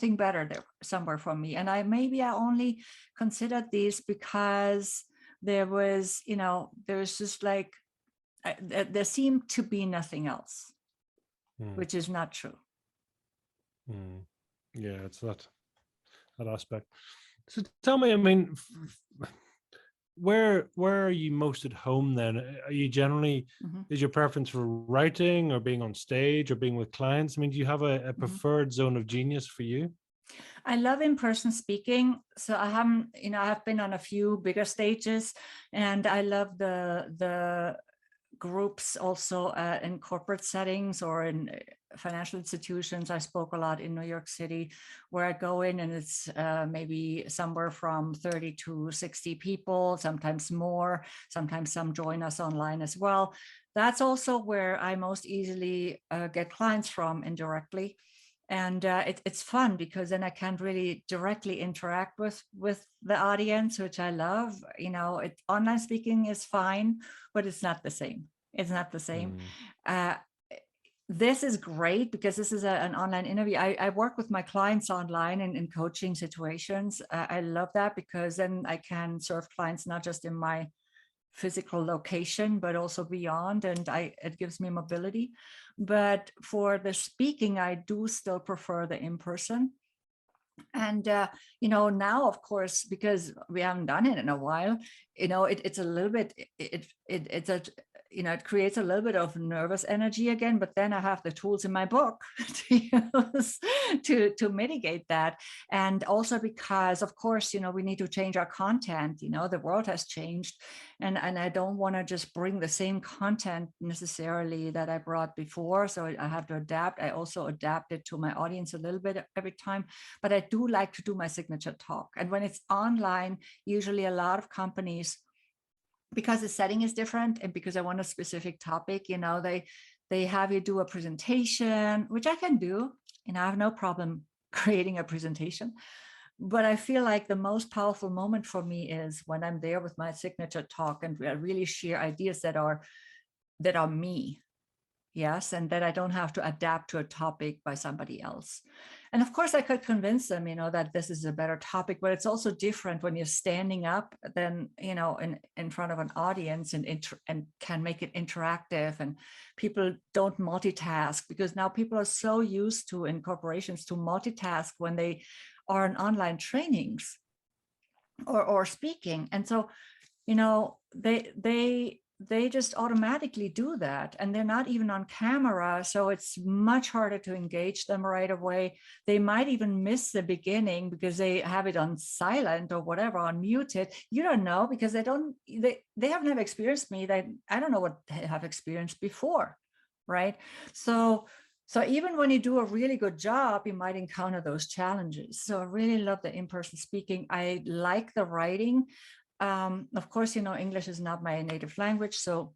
something better there somewhere for me. And maybe I only considered these because there was, there's just like, there seemed to be nothing else, which is not true. Yeah, it's that aspect. So tell me, I mean, where are you most at home then? Are you generally, is your preference for writing or being on stage or being with clients? I mean, do you have a preferred zone of genius for you? I love in-person speaking. So I haven't, I have been on a few bigger stages, and I love the groups also in corporate settings or in financial institutions. I spoke a lot in New York City, where I go in and it's maybe somewhere from 30 to 60 people, sometimes more, sometimes some join us online as well. That's also where I most easily get clients from indirectly. And it's fun because then I can really directly interact with the audience, which I love. Online speaking is fine, but it's not the same. It's not the same. This is great because this is an online interview. I work with my clients online in coaching situations. I love that because then I can serve clients not just in my physical location, but also beyond, and it gives me mobility. But for the speaking, I do still prefer the in-person. And now, of course, because we haven't done it in a while, it's a little bit, it creates a little bit of nervous energy again, but then I have the tools in my book to use to mitigate that. And also because, of course, we need to change our content. The world has changed, and I don't want to just bring the same content necessarily that I brought before. So I have to adapt. I also adapt it to my audience a little bit every time, but I do like to do my signature talk. And when it's online, usually a lot of companies, because the setting is different and because I want a specific topic, they have you do a presentation, which I can do. I have no problem creating a presentation. But I feel like the most powerful moment for me is when I'm there with my signature talk and I really share ideas that are me. Yes, and that I don't have to adapt to a topic by somebody else. And of course, I could convince them, that this is a better topic, but it's also different when you're standing up than, in front of an audience and can make it interactive, and people don't multitask, because now people are so used to, in corporations, to multitask when they are in online trainings or speaking. And so, they just automatically do that, and they're not even on camera, so it's much harder to engage them right away. They might even miss the beginning because they have it on silent or whatever, on muted. You don't know, because they have never experienced me. I don't know what they have experienced before, right? So even when you do a really good job, you might encounter those challenges. So I really love the in-person speaking. I like the writing. Of course, English is not my native language, so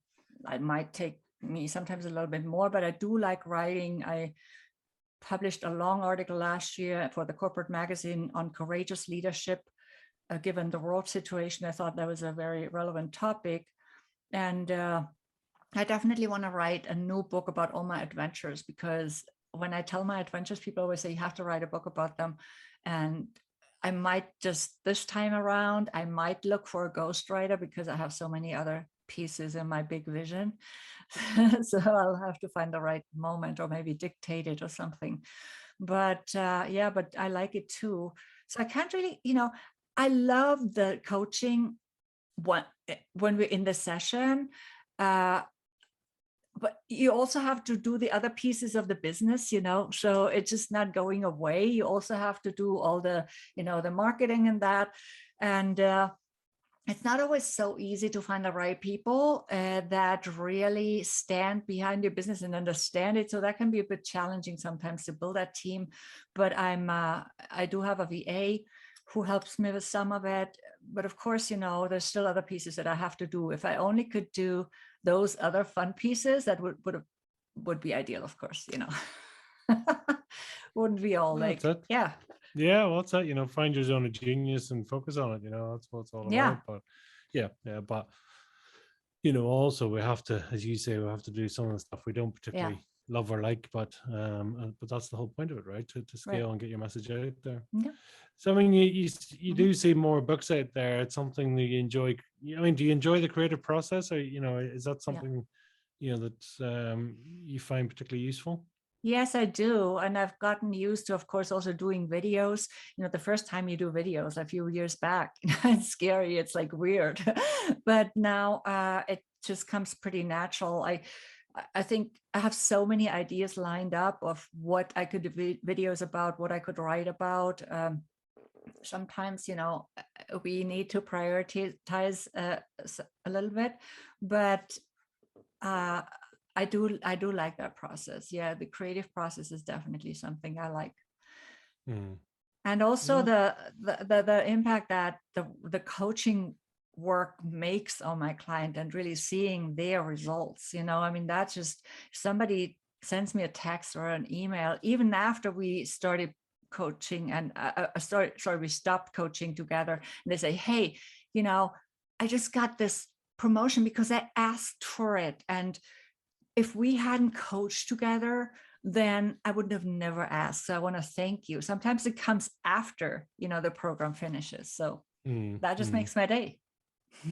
it might take me sometimes a little bit more, but I do like writing. I published a long article last year for the corporate magazine on courageous leadership. Given the world situation, I thought that was a very relevant topic. And I definitely want to write a new book about all my adventures, because when I tell my adventures, people always say you have to write a book about them. And I might just, this time around, I might look for a ghostwriter, because I have so many other pieces in my big vision. So I'll have to find the right moment, or maybe dictate it or something. But yeah, but I like it too. So I can't really, I love the coaching when we're in the session. But you also have to do the other pieces of the business, so it's just not going away. You also have to do all the, the marketing and that. And it's not always so easy to find the right people that really stand behind your business and understand it. So that can be a bit challenging sometimes to build that team. But I do have a VA who helps me with some of it. But of course, there's still other pieces that I have to do. If I only could do those other fun pieces, that would be ideal, of course, wouldn't be all like, that's it. yeah. Yeah, well, that's it. Find your zone of genius and focus on it. That's what it's all Yeah. about. But yeah, but also we have to, as you say, we have to do some of the stuff we don't Yeah. particularly love or like, but that's the whole point of it, right? To Right. scale and get your message out there. Yeah. So I mean, you Mhm. do see more books out there. It's something that you enjoy. I mean, do you enjoy the creative process, or is that Yeah. something that you find particularly useful? Yes, I do. And I've gotten used to, of course, also doing videos. The first time you do videos a few years back, it's scary. It's like weird. But now it just comes pretty natural. I think I have so many ideas lined up of what I could do videos about, what I could write about. Sometimes, we need to prioritize a little bit, but uh, I do like that process. Yeah, the creative process is definitely something I like. Mm. And also Yeah. the impact that the coaching work makes on my client and really seeing their results. I mean, that's just, somebody sends me a text or an email, even after we started coaching and sorry, we stopped coaching together, and they say, hey, I just got this promotion because I asked for it, and if we hadn't coached together, then I would have never asked. So I want to thank you. Sometimes it comes after, the program finishes. So Mm, that just mm. makes my day.